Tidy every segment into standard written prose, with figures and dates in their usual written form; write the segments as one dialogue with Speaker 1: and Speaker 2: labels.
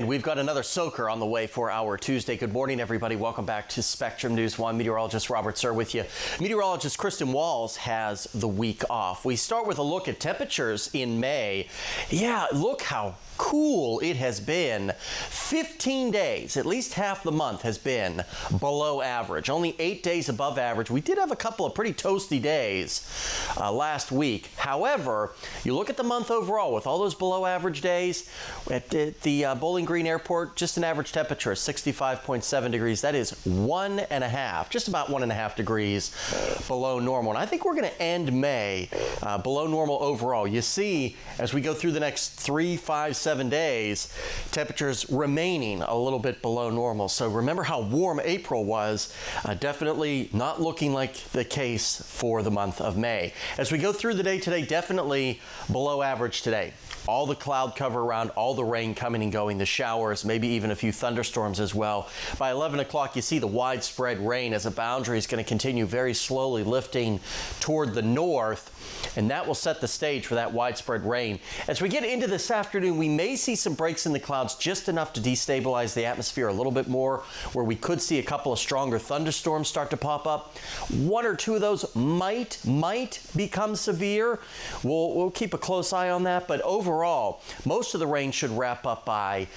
Speaker 1: And we've got another soaker on the way for our Tuesday. Good morning, everybody. Welcome back to Spectrum News 1. Meteorologist Robert Suhr with you. Meteorologist Kristen Walls has the week off. We start with a look at temperatures in May. Yeah, look how cool it has been. 15 days, at least half the month, has been below average. Only 8 days above average. We did have a couple of pretty toasty days last week. However, you look at the month overall with all those below average days at the Bowling Green Airport, just an average temperature of 65.7 degrees. That is just about 1.5 degrees below normal. And I think we're going to end May below normal overall. You see, as we go through the next 3, 5, 7 days, temperatures remaining a little bit below normal. So remember how warm April was. Definitely not looking like the case for the month of May. As we go through the day today, definitely below average today. All the cloud cover around, all the rain coming and going, the showers, maybe even a few thunderstorms as well. By 11 o'clock, you see the widespread rain as a boundary is going to continue very slowly lifting toward the north, and that will set the stage for that widespread rain. As we get into this afternoon, we may see some breaks in the clouds, just enough to destabilize the atmosphere a little bit more, where we could see a couple of stronger thunderstorms start to pop up. 1 or 2 of those might become severe. We'll keep a close eye on that, but overall, most of the rain should wrap up by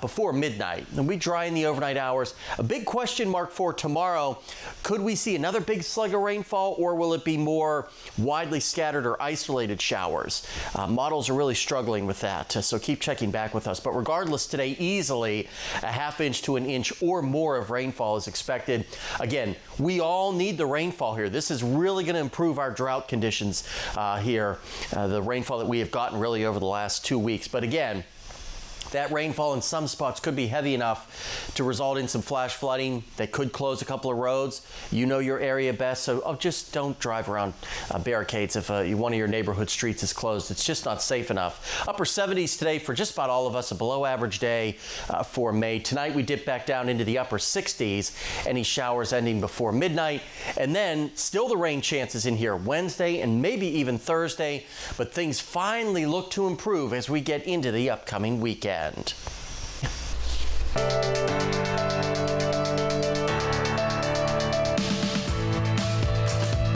Speaker 1: before midnight. And we dry in the overnight hours. A big question mark for tomorrow: could we see another big slug of rainfall, or will it be more widely scattered or isolated showers? Models are really struggling with that, so keep checking back with us. But regardless, today easily a ½ inch to an inch or more of rainfall is expected. Again, we all need the rainfall here. This is really going to improve our drought conditions here. The rainfall that we have gotten really over the last 2 weeks. But again, that rainfall in some spots could be heavy enough to result in some flash flooding that could close a couple of roads. You know your area best, so just don't drive around barricades if one of your neighborhood streets is closed. It's just not safe enough. Upper 70s today for just about all of us, a below average day for May. Tonight we dip back down into the upper 60s, any showers ending before midnight, and then still the rain chances in here Wednesday and maybe even Thursday, but things finally look to improve as we get into the upcoming weekend.